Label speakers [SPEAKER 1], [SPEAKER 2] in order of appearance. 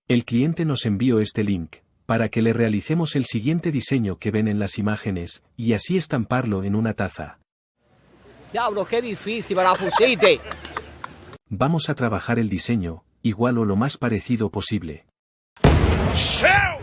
[SPEAKER 1] El cliente nos envió este link, para que le realicemos el siguiente diseño que ven en las imágenes, y así estamparlo en una taza.
[SPEAKER 2] Diablo, qué difícil me la pusiste.
[SPEAKER 1] Vamos a trabajar el diseño, igual o lo más parecido posible.
[SPEAKER 3] ¡Chao!